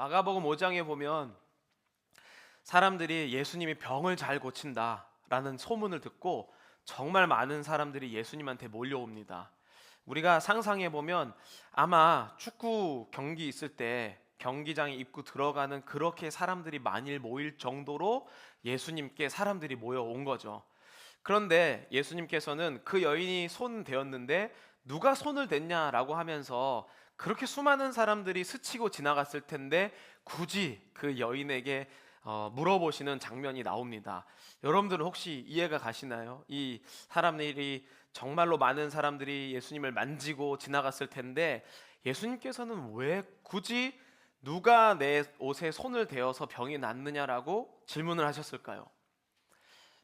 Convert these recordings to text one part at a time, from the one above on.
마가복음 5장에 보면 사람들이 예수님이 병을 잘 고친다라는 소문을 듣고 정말 많은 사람들이 예수님한테 몰려옵니다. 우리가 상상해 보면 아마 축구 경기 있을 때 경기장에 입구 들어가는 그렇게 사람들이 많이 모일 정도로 예수님께 사람들이 모여온 거죠. 그런데 예수님께서는 그 여인이 손 대었는데 누가 손을 댔냐라고 하면서 그렇게 수많은 사람들이 스치고 지나갔을 텐데 굳이 그 여인에게 물어보시는 장면이 나옵니다. 여러분들은 혹시 이해가 가시나요? 이 사람들이 정말로 많은 사람들이 예수님을 만지고 지나갔을 텐데 예수님께서는 왜 굳이 누가 내 옷에 손을 대어서 병이 낫느냐라고 질문을 하셨을까요?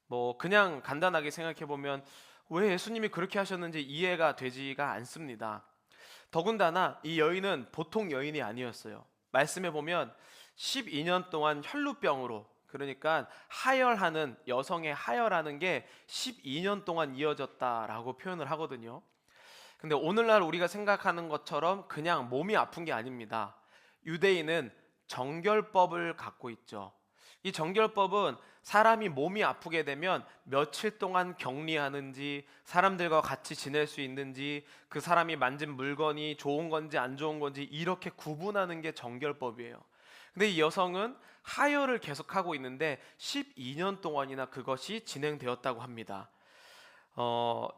뭐 그냥 간단하게 생각해 보면 왜 예수님이 그렇게 하셨는지 이해가 되지가 않습니다. 더군다나 이 여인은 보통 여인이 아니었어요. 말씀해 보면 12년 동안 혈루병으로, 그러니까 하혈하는, 여성의 하혈하는 게 12년 동안 이어졌다라고 표현을 하거든요. 근데 오늘날 우리가 생각하는 것처럼 그냥 몸이 아픈 게 아닙니다. 유대인은 정결법을 갖고 있죠. 이 정결법은 사람이 몸이 아프게 되면 며칠 동안 격리하는지, 사람들과 같이 지낼 수 있는지, 그 사람이 만진 물건이 좋은 건지 안 좋은 건지 이렇게 구분하는 게 정결법이에요. 근데 이 여성은 하혈을 계속하고 있는데 12년 동안이나 그것이 진행되었다고 합니다.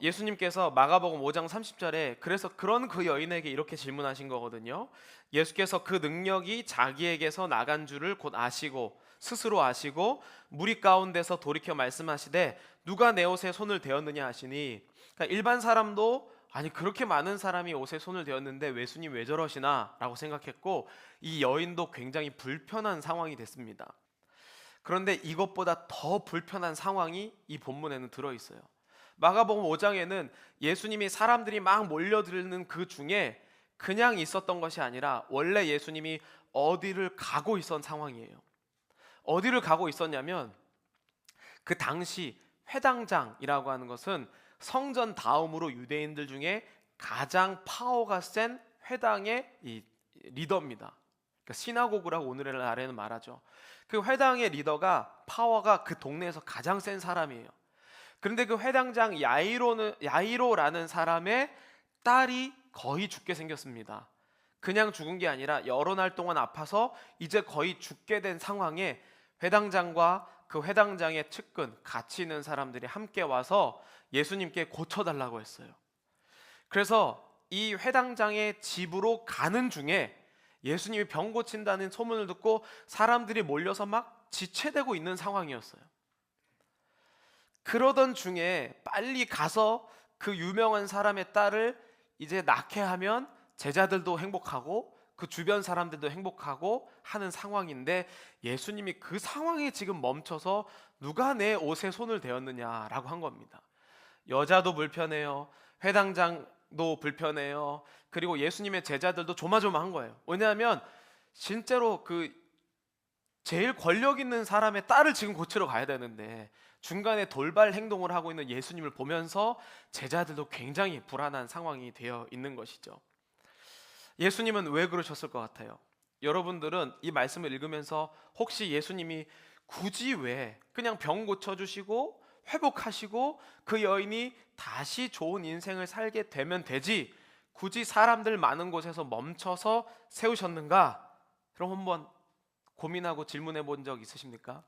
예수님께서 마가복음 5장 30절에 그래서 그런 그 여인에게 이렇게 질문하신 거거든요. 예수께서 그 능력이 자기에게서 나간 줄을 곧 아시고 스스로 아시고 무리 가운데서 돌이켜 말씀하시되 누가 내 옷에 손을 대었느냐 하시니, 그러니까 일반 사람도 아니 그렇게 많은 사람이 옷에 손을 대었는데 예수님 왜 저러시나 라고 생각했고, 이 여인도 굉장히 불편한 상황이 됐습니다. 그런데 이것보다 더 불편한 상황이 이 본문에는 들어있어요. 마가복음 5장에는 예수님이 사람들이 막 몰려드는 그 중에 그냥 있었던 것이 아니라 원래 예수님이 어디를 가고 있었던 상황이에요. 어디를 가고 있었냐면 그 당시 회당장이라고 하는 것은 성전 다음으로 유대인들 중에 가장 파워가 센 회당의 이 리더입니다. 그러니까 시나고그라고 오늘날에는 말하죠. 그 회당의 리더가 파워가 그 동네에서 가장 센 사람이에요. 그런데 그 회당장 야이로라는 사람의 딸이 거의 죽게 생겼습니다. 그냥 죽은 게 아니라 여러 날 동안 아파서 이제 거의 죽게 된 상황에 회당장과 그 회당장의 측근 같이 있는 사람들이 함께 와서 예수님께 고쳐달라고 했어요. 그래서 이 회당장의 집으로 가는 중에 예수님이 병 고친다는 소문을 듣고 사람들이 몰려서 막 지체되고 있는 상황이었어요. 그러던 중에 빨리 가서 그 유명한 사람의 딸을 이제 낳게 하면 제자들도 행복하고 그 주변 사람들도 행복하고 하는 상황인데, 예수님이 그 상황에 지금 멈춰서 누가 내 옷에 손을 대었느냐라고 한 겁니다. 여자도 불편해요. 회당장도 불편해요. 그리고 예수님의 제자들도 조마조마한 거예요. 왜냐하면 진짜로 그 제일 권력 있는 사람의 딸을 지금 고치러 가야 되는데 중간에 돌발 행동을 하고 있는 예수님을 보면서 제자들도 굉장히 불안한 상황이 되어 있는 것이죠. 예수님은 왜 그러셨을 것 같아요? 여러분들은 이 말씀을 읽으면서 혹시 예수님이 굳이 왜 그냥 병 고쳐주시고 회복하시고 그 여인이 다시 좋은 인생을 살게 되면 되지 굳이 사람들 많은 곳에서 멈춰서 세우셨는가? 그럼 한번 고민하고 질문해 본 적 있으십니까?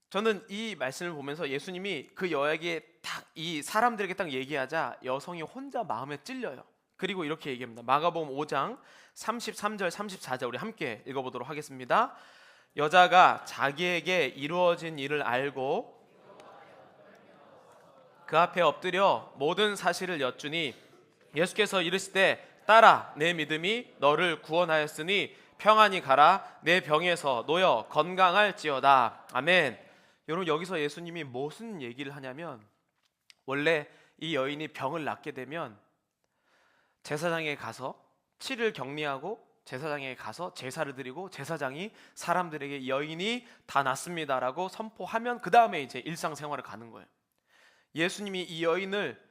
저는 이 말씀을 보면서 예수님이 그 여에게 딱 이 사람들에게 딱 얘기하자 여성이 혼자 마음에 찔려요. 그리고 이렇게 얘기합니다. 마가복음 5장 33절 34절 우리 함께 읽어보도록 하겠습니다. 여자가 자기에게 이루어진 일을 알고 그 앞에 엎드려 모든 사실을 여쭈니 예수께서 이르시되 딸아 내 믿음이 너를 구원하였으니 평안히 가라 내 병에서 놓여 건강할지어다. 아멘. 여러분 여기서 예수님이 무슨 얘기를 하냐면, 원래 이 여인이 병을 낫게 되면 제사장에 가서 7일 격리하고 제사장에 가서 제사를 드리고 제사장이 사람들에게 여인이 다 낫습니다라고 선포하면 그 다음에 이제 일상생활을 가는 거예요. 예수님이 이 여인을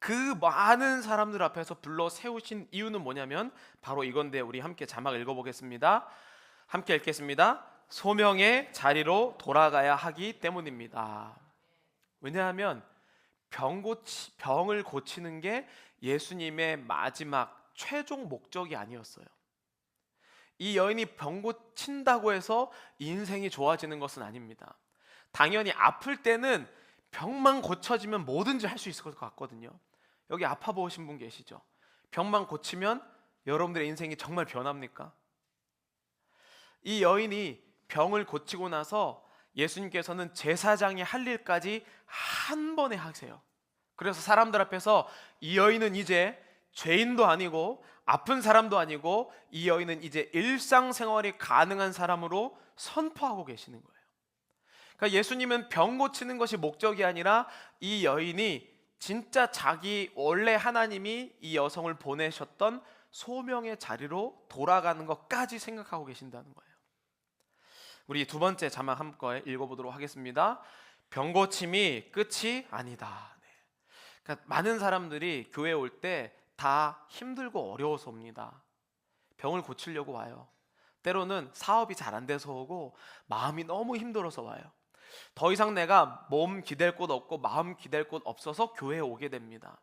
그 많은 사람들 앞에서 불러 세우신 이유는 뭐냐면 바로 이건데, 우리 함께 자막 읽어보겠습니다. 함께 읽겠습니다. 소명의 자리로 돌아가야 하기 때문입니다. 왜냐하면 병을 고치는 게 예수님의 마지막 최종 목적이 아니었어요. 이 여인이 병 고친다고 해서 인생이 좋아지는 것은 아닙니다. 당연히 아플 때는 병만 고쳐지면 뭐든지 할 수 있을 것 같거든요. 여기 아파 보신 분 계시죠? 병만 고치면 여러분들의 인생이 정말 변합니까? 이 여인이 병을 고치고 나서 예수님께서는 제사장이 할 일까지 한 번에 하세요. 그래서 사람들 앞에서 이 여인은 이제 죄인도 아니고 아픈 사람도 아니고 이 여인은 이제 일상생활이 가능한 사람으로 선포하고 계시는 거예요. 그러니까 예수님은 병 고치는 것이 목적이 아니라 이 여인이 진짜 자기 원래 하나님이 이 여성을 보내셨던 소명의 자리로 돌아가는 것까지 생각하고 계신다는 거예요. 우리 두 번째 자막 한번 읽어보도록 하겠습니다. 병 고침이 끝이 아니다. 네. 그러니까 많은 사람들이 교회에 올 때 다 힘들고 어려워서 옵니다. 병을 고치려고 와요. 때로는 사업이 잘 안 돼서 오고 마음이 너무 힘들어서 와요. 더 이상 내가 몸 기댈 곳 없고 마음 기댈 곳 없어서 교회에 오게 됩니다.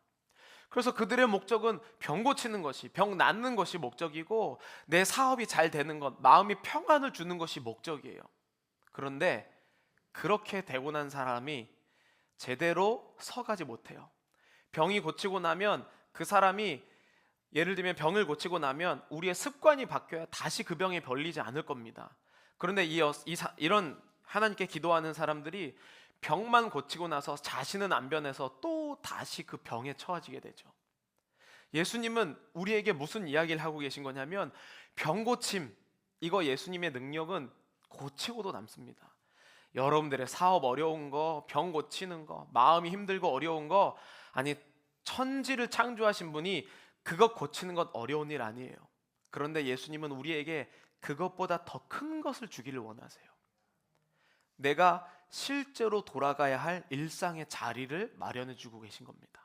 그래서 그들의 목적은 병 고치는 것이, 병 낫는 것이 목적이고 내 사업이 잘 되는 것, 마음이 평안을 주는 것이 목적이에요. 그런데 그렇게 되고 난 사람이 제대로 서가지 못해요. 병이 고치고 나면 그 사람이, 예를 들면 병을 고치고 나면 우리의 습관이 바뀌어야 다시 그 병에 걸리지 않을 겁니다. 그런데 이런 하나님께 기도하는 사람들이 병만 고치고 나서 자신은 안 변해서 또 다시 그 병에 처해지게 되죠. 예수님은 우리에게 무슨 이야기를 하고 계신 거냐면, 병 고침, 이거 예수님의 능력은 고치고도 남습니다. 여러분들의 사업 어려운 거, 병 고치는 거, 마음이 힘들고 어려운 거, 아니 천지를 창조하신 분이 그것 고치는 건 어려운 일 아니에요. 그런데 예수님은 우리에게 그것보다 더 큰 것을 주기를 원하세요. 내가 실제로 돌아가야 할 일상의 자리를 마련해 주고 계신 겁니다.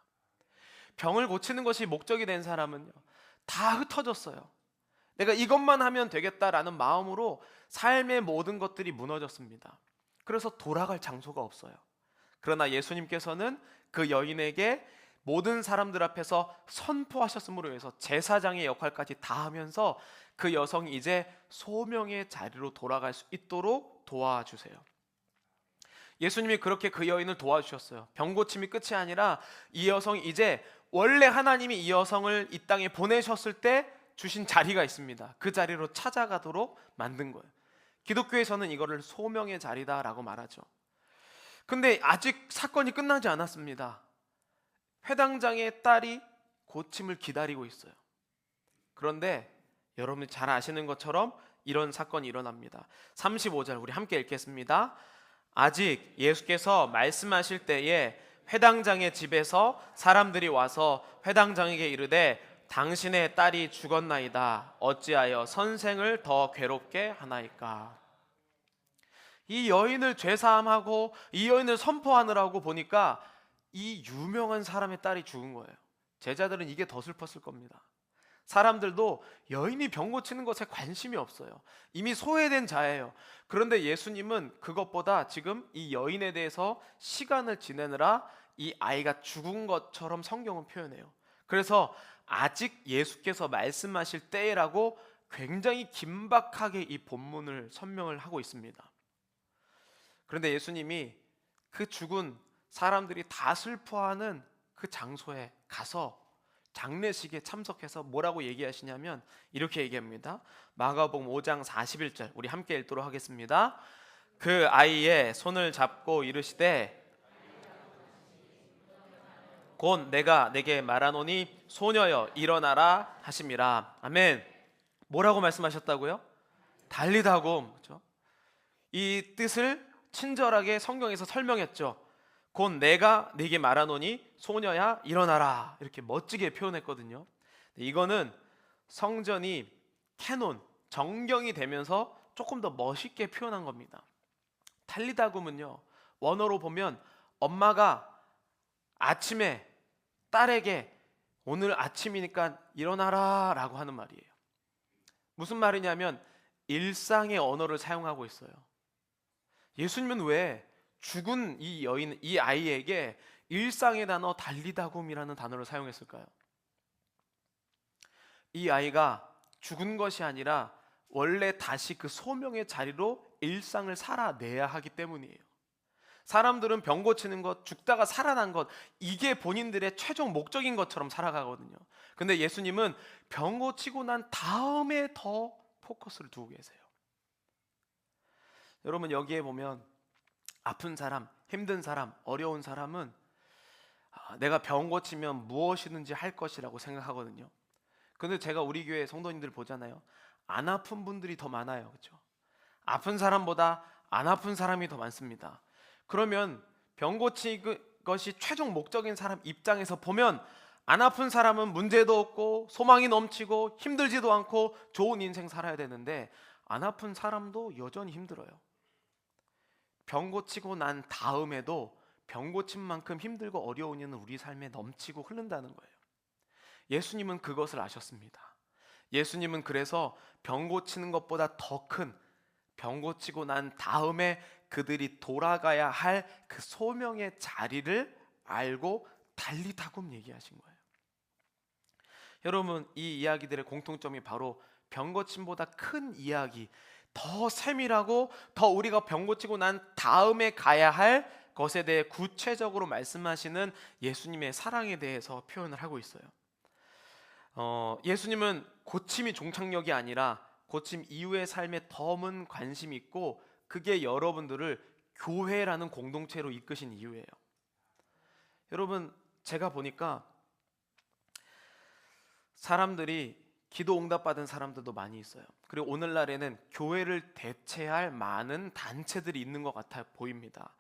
병을 고치는 것이 목적이 된 사람은요, 다 흩어졌어요. 내가 이것만 하면 되겠다라는 마음으로 삶의 모든 것들이 무너졌습니다. 그래서 돌아갈 장소가 없어요. 그러나 예수님께서는 그 여인에게 모든 사람들 앞에서 선포하셨음으로 해서 제사장의 역할까지 다 하면서 그 여성이 이제 소명의 자리로 돌아갈 수 있도록 도와주세요. 예수님이 그렇게 그 여인을 도와주셨어요. 병 고침이 끝이 아니라 이 여성이 이제 원래 하나님이 이 여성을 이 땅에 보내셨을 때 주신 자리가 있습니다. 그 자리로 찾아가도록 만든 거예요. 기독교에서는 이거를 소명의 자리다라고 말하죠. 근데 아직 사건이 끝나지 않았습니다. 회당장의 딸이 고침을 기다리고 있어요. 그런데 여러분이 잘 아시는 것처럼 이런 사건이 일어납니다. 35절 우리 함께 읽겠습니다. 아직 예수께서 말씀하실 때에 회당장의 집에서 사람들이 와서 회당장에게 이르되 당신의 딸이 죽었나이다. 어찌하여 선생을 더 괴롭게 하나이까? 이 여인을 죄사함하고 이 여인을 선포하느라고 보니까 이 유명한 사람의 딸이 죽은 거예요. 제자들은 이게 더 슬펐을 겁니다. 사람들도 여인이 병 고치는 것에 관심이 없어요. 이미 소외된 자예요. 그런데 예수님은 그것보다 지금 이 여인에 대해서 시간을 지내느라 이 아이가 죽은 것처럼 성경은 표현해요. 그래서 아직 예수께서 말씀하실 때라고 굉장히 긴박하게 이 본문을 설명을 하고 있습니다. 그런데 예수님이 그 죽은 사람들이 다 슬퍼하는 그 장소에 가서 장례식에 참석해서 뭐라고 얘기하시냐면 이렇게 얘기합니다. 마가복음 5장 41절 우리 함께 읽도록 하겠습니다. 그 아이의 손을 잡고 이르시되 곧 내가 내게 말하노니 소녀여 일어나라 하심이라. 아멘. 뭐라고 말씀하셨다고요? 달리다곰. 그렇죠? 이 뜻을 친절하게 성경에서 설명했죠. 곧 내가 네게 말하노니 소녀야 일어나라, 이렇게 멋지게 표현했거든요. 이거는 성전이 캐논, 정경이 되면서 조금 더 멋있게 표현한 겁니다. 달리다굼은요, 원어로 보면 엄마가 아침에 딸에게 오늘 아침이니까 일어나라 라고 하는 말이에요. 무슨 말이냐면 일상의 언어를 사용하고 있어요. 예수님은 왜 죽은 이 아이에게 일상의 단어 달리다굼이라는 단어를 사용했을까요? 이 아이가 죽은 것이 아니라 원래 다시 그 소명의 자리로 일상을 살아내야 하기 때문이에요. 사람들은 병 고치는 것, 죽다가 살아난 것, 이게 본인들의 최종 목적인 것처럼 살아가거든요. 근데 예수님은 병 고치고 난 다음에 더 포커스를 두고 계세요. 여러분, 여기에 보면 아픈 사람, 힘든 사람, 어려운 사람은 내가 병 고치면 무엇이든지 할 것이라고 생각하거든요. 근데 제가 우리 교회 성도님들 보잖아요. 안 아픈 분들이 더 많아요. 그렇죠? 아픈 사람보다 안 아픈 사람이 더 많습니다. 그러면 병 고치는 것이 최종 목적인 사람 입장에서 보면 안 아픈 사람은 문제도 없고 소망이 넘치고 힘들지도 않고 좋은 인생 살아야 되는데 안 아픈 사람도 여전히 힘들어요. 병 고치고 난 다음에도 병 고친 만큼 힘들고 어려운 일은 우리 삶에 넘치고 흐른다는 거예요. 예수님은 그것을 아셨습니다. 예수님은 그래서 병 고치는 것보다 더 큰 병 고치고 난 다음에 그들이 돌아가야 할 그 소명의 자리를 알고 달리다굼 얘기하신 거예요. 여러분, 이 이야기들의 공통점이 바로 병 고침보다 큰 이야기, 더 세밀하고 더 우리가 병 고치고 난 다음에 가야 할 것에 대해 구체적으로 말씀하시는 예수님의 사랑에 대해서 표현을 하고 있어요. 예수님은 고침이 종착역이 아니라 고침 이후의 삶에 더문 관심이 있고 그게 여러분들을 교회라는 공동체로 이끄신 이유예요. 여러분, 제가 보니까 사람들이 기도 응답받은 사람들도 많이 있어요. 그리고 오늘날에는 교회를 대체할 많은 단체들이 있는 것 같아 보입니다.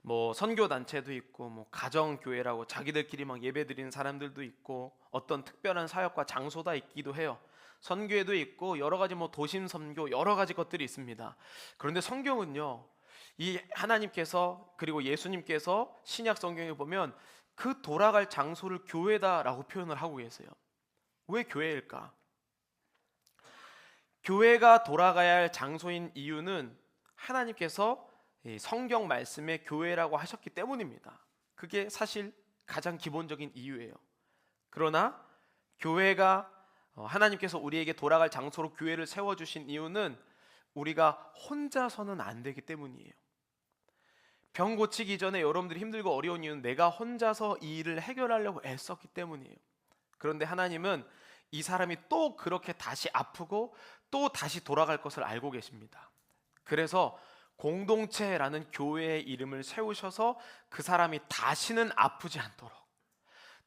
뭐 선교 단체도 있고 뭐 가정 교회라고 자기들끼리 막 예배드리는 사람들도 있고 어떤 특별한 사역과 장소가 있기도 해요. 선교회도 있고 여러 가지 뭐 도심 선교 여러 가지 것들이 있습니다. 그런데 성경은요, 이 하나님께서 그리고 예수님께서 신약 성경에 보면 그 돌아갈 장소를 교회다라고 표현을 하고 계세요. 왜 교회일까? 교회가 돌아가야 할 장소인 이유는 하나님께서 성경 말씀에 교회라고 하셨기 때문입니다. 그게 사실 가장 기본적인 이유예요. 그러나 교회가 하나님께서 우리에게 돌아갈 장소로 교회를 세워주신 이유는 우리가 혼자서는 안 되기 때문이에요. 병 고치기 전에 여러분들이 힘들고 어려운 이유는 내가 혼자서 이 일을 해결하려고 애썼기 때문이에요. 그런데 하나님은 이 사람이 또 그렇게 다시 아프고 또 다시 돌아갈 것을 알고 계십니다. 그래서 공동체라는 교회의 이름을 세우셔서 그 사람이 다시는 아프지 않도록,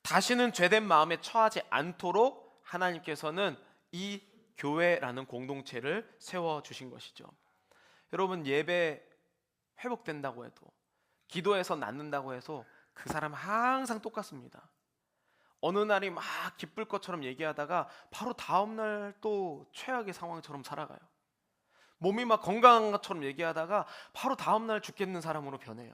다시는 죄된 마음에 처하지 않도록 하나님께서는 이 교회라는 공동체를 세워주신 것이죠. 여러분, 예배 회복된다고 해도, 기도해서 낫는다고 해서 그 사람 항상 똑같습니다. 어느 날이 막 기쁠 것처럼 얘기하다가 바로 다음날 또 최악의 상황처럼 살아가요. 몸이 막 건강한 것처럼 얘기하다가 바로 다음날 죽겠는 사람으로 변해요.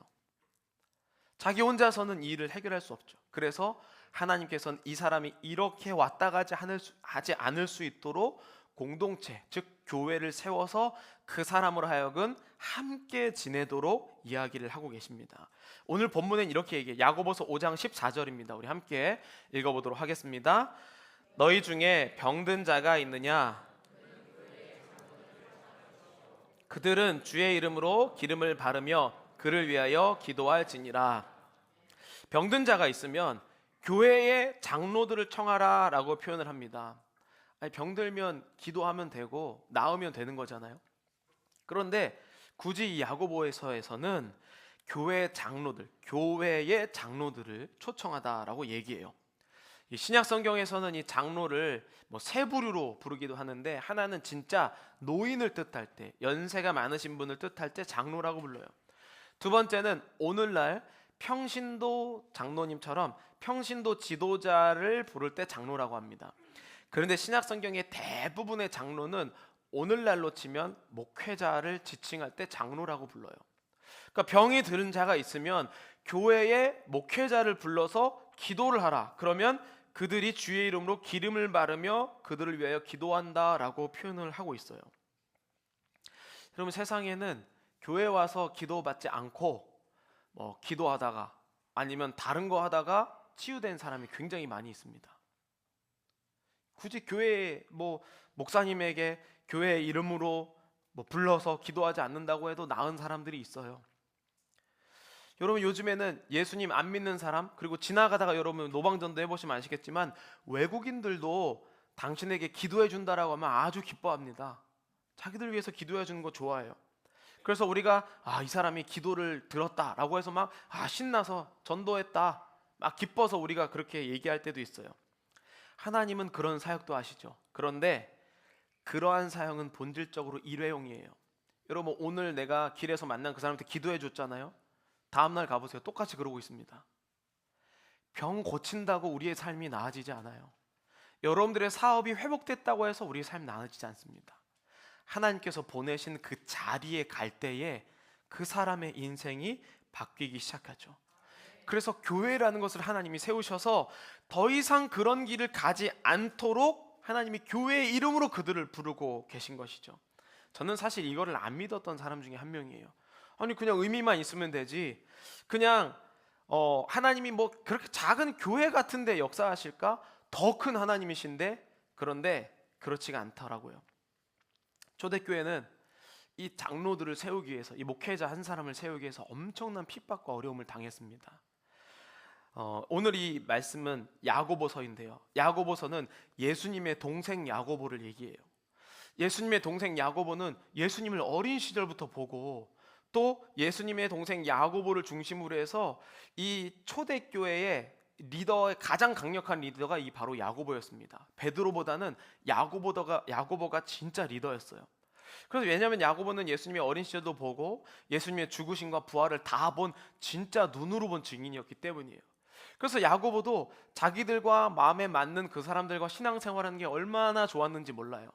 자기 혼자서는 이 일을 해결할 수 없죠. 그래서 하나님께서는 이 사람이 이렇게 왔다 가지 하지 않을 수 있도록 공동체, 즉 교회를 세워서 그 사람으로 하여금 함께 지내도록 이야기를 하고 계십니다. 오늘 본문엔 이렇게 얘기해요. 야고보서 5장 14절입니다. 우리 함께 읽어보도록 하겠습니다. 너희 중에 병든 자가 있느냐? 그들은 주의 이름으로 기름을 바르며 그를 위하여 기도할지니라. 병든 자가 있으면 교회의 장로들을 청하라 라고 표현을 합니다. 아니, 병들면 기도하면 되고 나으면 되는 거잖아요. 그런데 굳이 이 야고보서에서는 교회의 장로들을 초청하다라고 얘기해요. 이 신약 성경에서는 이 장로를 세 부류로 부르기도 하는데, 하나는 진짜 노인을 뜻할 때, 연세가 많으신 분을 뜻할 때 장로라고 불러요. 두 번째는 오늘날 평신도 장로님처럼 평신도 지도자를 부를 때 장로라고 합니다. 그런데 신약 성경의 대부분의 장로는 오늘날로 치면 목회자를 지칭할 때 장로라고 불러요. 그러니까 병이 들은 자가 있으면 교회의 목회자를 불러서 기도를 하라. 그러면 그들이 주의 이름으로 기름을 바르며 그들을 위하여 기도한다라고 표현을 하고 있어요. 여러분, 세상에는 교회 와서 기도받지 않고 기도하다가 아니면 다른 거 하다가 치유된 사람이 굉장히 많이 있습니다. 굳이 교회 목사님에게 교회 이름으로 불러서 기도하지 않는다고 해도 나은 사람들이 있어요. 여러분, 요즘에는 예수님 안 믿는 사람, 그리고 지나가다가 여러분 노방전도 해보시면 아시겠지만 외국인들도 당신에게 기도해 준다라고 하면 아주 기뻐합니다. 자기들 위해서 기도해 주는 거 좋아해요. 그래서 우리가 이 사람이 기도를 들었다라고 해서 막 신나서 전도했다 막 기뻐서 우리가 그렇게 얘기할 때도 있어요. 하나님은 그런 사역도 하시죠. 그런데 그러한 사역은 본질적으로 일회용이에요. 여러분, 오늘 내가 길에서 만난 그 사람한테 기도해 줬잖아요. 다음날 가보세요. 똑같이 그러고 있습니다. 병 고친다고 우리의 삶이 나아지지 않아요. 여러분들의 사업이 회복됐다고 해서 우리의 삶이 나아지지 않습니다. 하나님께서 보내신 그 자리에 갈 때에 그 사람의 인생이 바뀌기 시작하죠. 그래서 교회라는 것을 하나님이 세우셔서 더 이상 그런 길을 가지 않도록 하나님이 교회의 이름으로 그들을 부르고 계신 것이죠. 저는 사실 이거를 안 믿었던 사람 중에 한 명이에요. 아니, 그냥 의미만 있으면 되지, 그냥 하나님이 그렇게 작은 교회 같은데 역사하실까? 더 큰 하나님이신데. 그런데 그렇지가 않더라고요. 초대교회는 이 장로들을 세우기 위해서, 이 목회자 한 사람을 세우기 위해서 엄청난 핍박과 어려움을 당했습니다. 오늘 이 말씀은 야고보서인데요. 야고보서는 예수님의 동생 야고보를 얘기해요. 예수님의 동생 야고보는 예수님을 어린 시절부터 보고 또 예수님의 동생 야고보를 중심으로 해서 이 초대교회의 리더의 가장 강력한 리더가 이 바로 야고보였습니다. 베드로보다는 야고보가 진짜 리더였어요. 그래서 왜냐하면 야고보는 예수님의 어린 시절도 보고 예수님의 죽으심과 부활을 다 본 진짜 눈으로 본 증인이었기 때문이에요. 그래서 야고보도 자기들과 마음에 맞는 그 사람들과 신앙생활하는 게 얼마나 좋았는지 몰라요.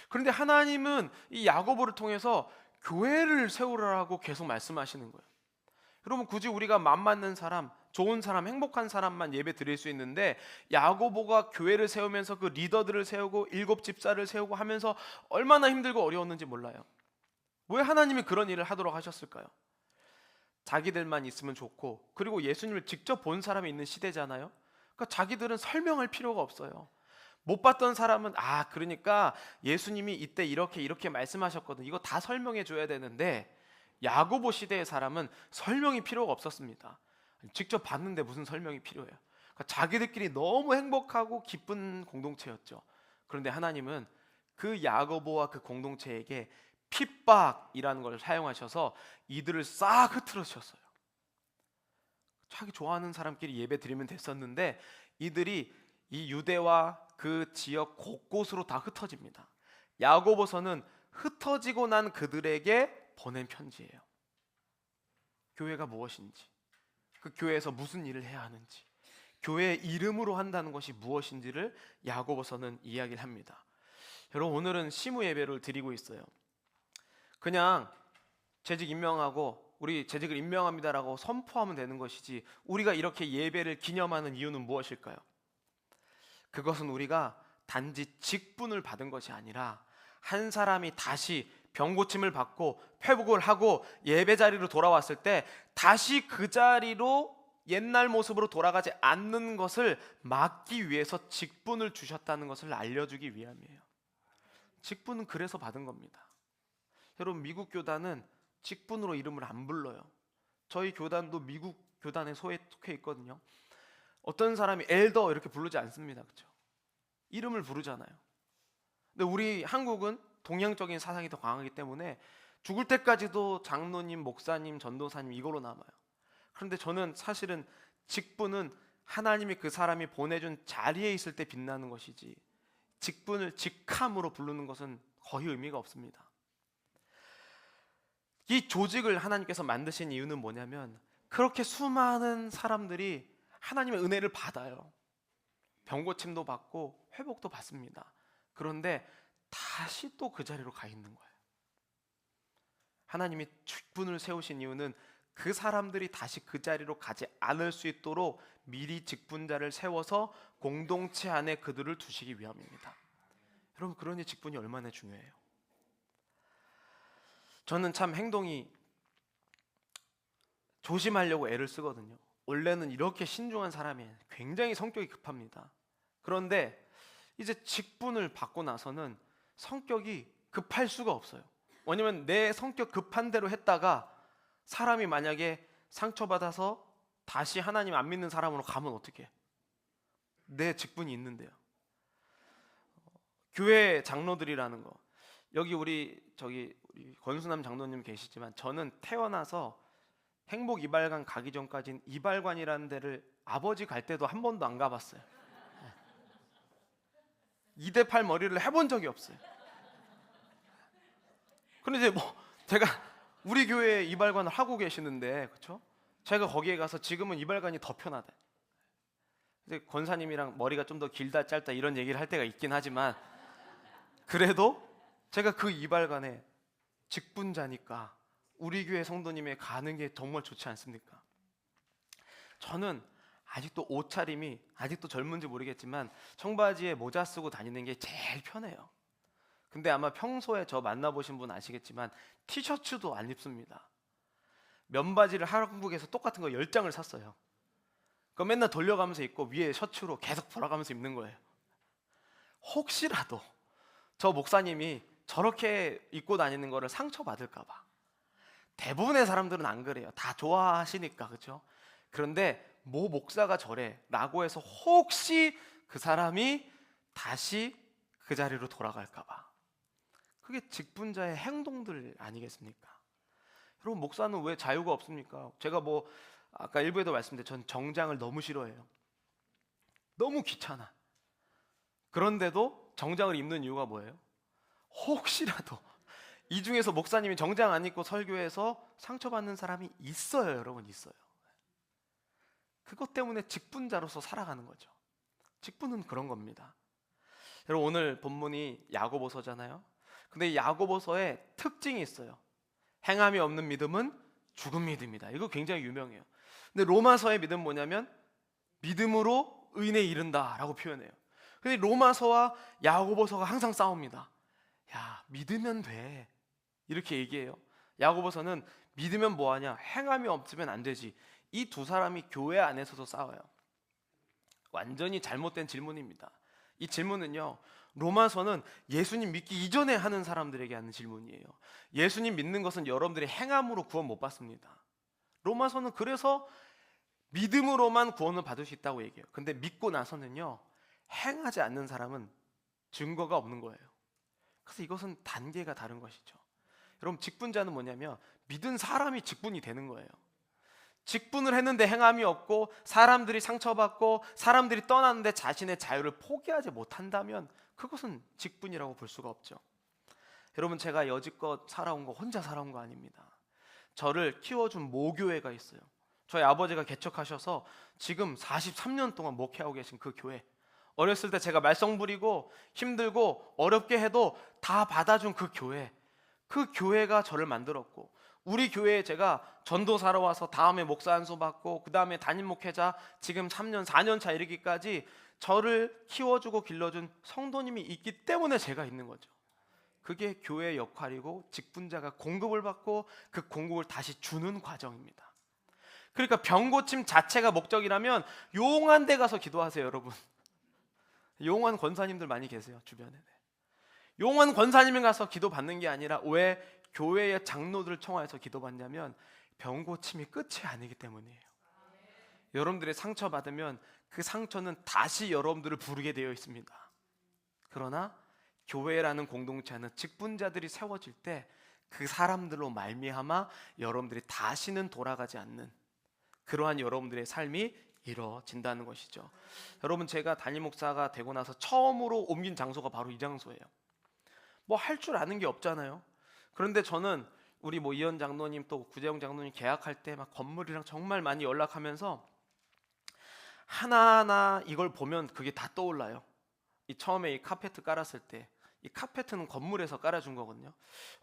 그런데 하나님은 이 야고보를 통해서 교회를 세우라고 계속 말씀하시는 거예요. 여러분, 굳이 우리가 맘 맞는 사람, 좋은 사람, 행복한 사람만 예배 드릴 수 있는데 야고보가 교회를 세우면서 그 리더들을 세우고 7 집사를 세우고 하면서 얼마나 힘들고 어려웠는지 몰라요. 왜 하나님이 그런 일을 하도록 하셨을까요? 자기들만 있으면 좋고, 그리고 예수님을 직접 본 사람이 있는 시대잖아요. 그러니까 자기들은 설명할 필요가 없어요. 못 봤던 사람은 그러니까 예수님이 이때 이렇게 말씀하셨거든, 이거 다 설명해 줘야 되는데, 야고보 시대의 사람은 설명이 필요가 없었습니다. 직접 봤는데 무슨 설명이 필요해요. 그러니까 자기들끼리 너무 행복하고 기쁜 공동체였죠. 그런데 하나님은 그 야고보와 그 공동체에게 핍박이라는 걸 사용하셔서 이들을 싹 흩트러셨어요. 자기 좋아하는 사람끼리 예배 드리면 됐었는데 이들이 이 유대와 그 지역 곳곳으로 다 흩어집니다. 야고보서는 흩어지고 난 그들에게 보낸 편지예요. 교회가 무엇인지, 그 교회에서 무슨 일을 해야 하는지, 교회의 이름으로 한다는 것이 무엇인지를 야고보서는 이야기를 합니다. 여러분, 오늘은 시무 예배를 드리고 있어요. 그냥 재직 임명하고 우리 재직을 임명합니다라고 선포하면 되는 것이지, 우리가 이렇게 예배를 기념하는 이유는 무엇일까요? 그것은 우리가 단지 직분을 받은 것이 아니라 한 사람이 다시 병고침을 받고 회복을 하고 예배 자리로 돌아왔을 때 다시 그 자리로 옛날 모습으로 돌아가지 않는 것을 막기 위해서 직분을 주셨다는 것을 알려주기 위함이에요. 직분은 그래서 받은 겁니다. 여러분, 미국 교단은 직분으로 이름을 안 불러요. 저희 교단도 미국 교단에 속해 있거든요. 어떤 사람이 엘더 이렇게 부르지 않습니다. 그렇죠? 이름을 부르잖아요. 근데 우리 한국은 동양적인 사상이 더 강하기 때문에 죽을 때까지도 장로님, 목사님, 전도사님 이걸로 남아요. 그런데 저는 사실은 직분은 하나님이 그 사람이 보내준 자리에 있을 때 빛나는 것이지, 직분을 직함으로 부르는 것은 거의 의미가 없습니다. 이 조직을 하나님께서 만드신 이유는 뭐냐면, 그렇게 수많은 사람들이 하나님의 은혜를 받아요. 병고침도 받고 회복도 받습니다. 그런데 다시 또 그 자리로 가 있는 거예요. 하나님이 직분을 세우신 이유는 그 사람들이 다시 그 자리로 가지 않을 수 있도록 미리 직분자를 세워서 공동체 안에 그들을 두시기 위함입니다. 여러분, 그러니 직분이 얼마나 중요해요. 저는 참 행동이 조심하려고 애를 쓰거든요. 원래는 이렇게 신중한 사람이에요. 굉장히 성격이 급합니다. 그런데 이제 직분을 받고 나서는 성격이 급할 수가 없어요. 왜냐면 내 성격 급한 대로 했다가 사람이 만약에 상처받아서 다시 하나님 안 믿는 사람으로 가면 어떡해? 내 직분이 있는데요. 교회 장로들이라는 거, 여기 우리 권수남 장로님 계시지만 저는 태어나서 행복 이발관 가기 전까지는 이발관이라는 데를 아버지 갈 때도 한 번도 안 가봤어요. 2대8 머리를 해본 적이 없어요. 그런데 뭐 제가 우리 교회에 이발관을 하고 계시는데, 그렇죠? 제가 거기에 가서 지금은 이발관이 더 편하대. 근데 권사님이랑 머리가 좀 더 길다 짧다 이런 얘기를 할 때가 있긴 하지만, 그래도 제가 그 이발관에 직분자니까 우리 교회 성도님의 가는 게 정말 좋지 않습니까? 저는 아직도 옷차림이 아직도 젊은지 모르겠지만 청바지에 모자 쓰고 다니는 게 제일 편해요. 근데 아마 평소에 저 만나보신 분 아시겠지만 티셔츠도 안 입습니다. 면바지를 한국에서 똑같은 거 10장을 샀어요. 그거 맨날 돌려가면서 입고 위에 셔츠로 계속 돌아가면서 입는 거예요. 혹시라도 저 목사님이 저렇게 입고 다니는 거를 상처받을까 봐. 대부분의 사람들은 안 그래요. 다 좋아하시니까, 그렇죠? 그런데 모 목사가 저래 라고 해서 혹시 그 사람이 다시 그 자리로 돌아갈까 봐. 그게 직분자의 행동들 아니겠습니까? 여러분, 목사는 왜 자유가 없습니까? 제가 아까 일부에도 말씀드렸는데 전 정장을 너무 싫어해요. 너무 귀찮아. 그런데도 정장을 입는 이유가 뭐예요? 혹시라도 이 중에서 목사님이 정장 안 입고 설교해서 상처받는 사람이 있어요. 여러분, 있어요. 그것 때문에 직분자로서 살아가는 거죠. 직분은 그런 겁니다. 여러분, 오늘 본문이 야고보서잖아요. 근데 야고보서에 특징이 있어요. 행함이 없는 믿음은 죽은 믿음이다. 이거 굉장히 유명해요. 근데 로마서의 믿음은 뭐냐면 믿음으로 의인에 이른다라고 표현해요. 근데 로마서와 야고보서가 항상 싸웁니다. 야, 믿으면 돼, 이렇게 얘기해요. 야고보서는 믿으면 뭐하냐, 행함이 없으면 안 되지. 이 두 사람이 교회 안에서도 싸워요. 완전히 잘못된 질문입니다. 이 질문은요, 로마서는 예수님 믿기 이전에 하는 사람들에게 하는 질문이에요. 예수님 믿는 것은 여러분들이 행함으로 구원 못 받습니다. 로마서는 그래서 믿음으로만 구원을 받을 수 있다고 얘기해요. 근데 믿고 나서는요, 행하지 않는 사람은 증거가 없는 거예요. 그래서 이것은 단계가 다른 것이죠. 여러분, 직분자는 뭐냐면 믿은 사람이 직분이 되는 거예요. 직분을 했는데 행함이 없고 사람들이 상처받고 사람들이 떠났는데 자신의 자유를 포기하지 못한다면 그것은 직분이라고 볼 수가 없죠. 여러분, 제가 여지껏 살아온 거 혼자 살아온 거 아닙니다. 저를 키워준 모교회가 있어요. 저희 아버지가 개척하셔서 지금 43년 동안 목회하고 계신 그 교회, 어렸을 때 제가 말썽 부리고 힘들고 어렵게 해도 다 받아준 그 교회가 저를 만들었고, 우리 교회에 제가 전도사로 와서 다음에 목사 안수 받고 그 다음에 담임 목회자 지금 3년 4년 차 이르기까지 저를 키워주고 길러준 성도님이 있기 때문에 제가 있는 거죠. 그게 교회의 역할이고 직분자가 공급을 받고 그 공급을 다시 주는 과정입니다. 그러니까 병 고침 자체가 목적이라면 용한 데 가서 기도하세요. 여러분, 용한 권사님들 많이 계세요, 주변에. 용한 권사님에 가서 기도 받는 게 아니라 왜 교회의 장로들을 청하여서 기도 받냐면 병 고침이 끝이 아니기 때문이에요. 여러분들이 상처 받으면 그 상처는 다시 여러분들을 부르게 되어 있습니다. 그러나 교회라는 공동체는 직분자들이 세워질 때 그 사람들로 말미암아 여러분들이 다시는 돌아가지 않는 그러한 여러분들의 삶이 이루어진다는 것이죠. 여러분, 제가 담임 목사가 되고 나서 처음으로 옮긴 장소가 바로 이 장소예요. 뭐 할 줄 아는 게 없잖아요. 그런데 저는 우리 이현 장로님 또 구재영 장로님 계약할 때 막 건물이랑 정말 많이 연락하면서 하나하나 이걸 보면 그게 다 떠올라요. 처음에 이 카페트 깔았을 때 이 카페트는 건물에서 깔아준 거거든요.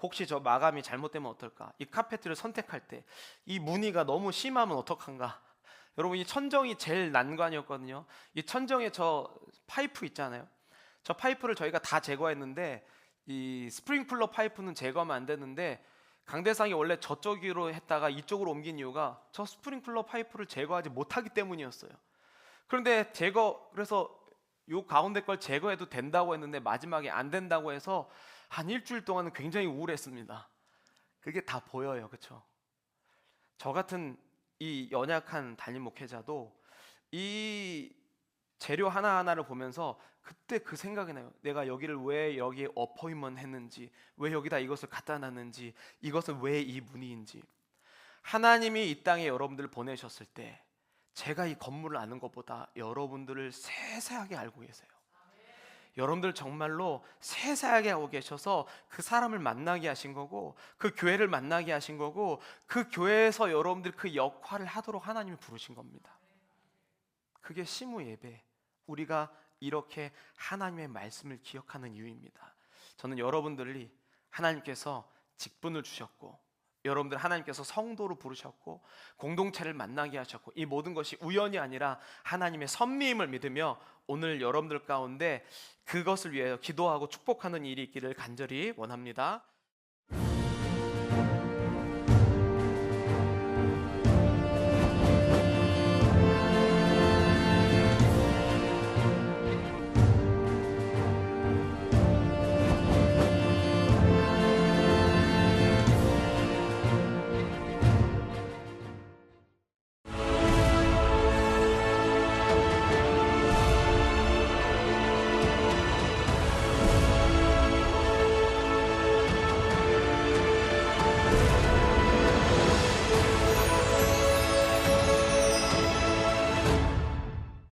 혹시 저 마감이 잘못되면 어떨까? 이 카페트를 선택할 때 이 무늬가 너무 심하면 어떡한가? 여러분, 이 천정이 제일 난관이었거든요. 이 천정에 저 파이프 있잖아요. 저 파이프를 저희가 다 제거했는데 이 스프링클러 파이프는 제거하면 안 되는데 강대상이 원래 저쪽으로 했다가 이쪽으로 옮긴 이유가 저 스프링클러 파이프를 제거하지 못하기 때문이었어요. 그런데 그래서 요 가운데 걸 제거해도 된다고 했는데 마지막에 안 된다고 해서 한 일주일 동안은 굉장히 우울했습니다. 그게 다 보여요, 그렇죠? 저 같은 이 연약한 담임 목회자도 이 재료 하나하나를 보면서 그때 그 생각이 나요. 내가 여기를 왜 여기에 어포인먼트 했는지, 왜 여기다 이것을 갖다 놨는지, 이것은 왜 이 무늬인지. 하나님이 이 땅에 여러분들을 보내셨을 때 제가 이 건물을 아는 것보다 여러분들을 세세하게 알고 계세요. 여러분들 정말로 세세하게 알고 계셔서 그 사람을 만나게 하신 거고, 그 교회를 만나게 하신 거고, 그 교회에서 여러분들 그 역할을 하도록 하나님이 부르신 겁니다. 그게 시무 예배, 우리가 이렇게 하나님의 말씀을 기억하는 이유입니다. 저는 여러분들이 하나님께서 직분을 주셨고, 여러분들 하나님께서 성도로 부르셨고, 공동체를 만나게 하셨고, 이 모든 것이 우연이 아니라 하나님의 섭리임을 믿으며 오늘 여러분들 가운데 그것을 위해 기도하고 축복하는 일이 있기를 간절히 원합니다.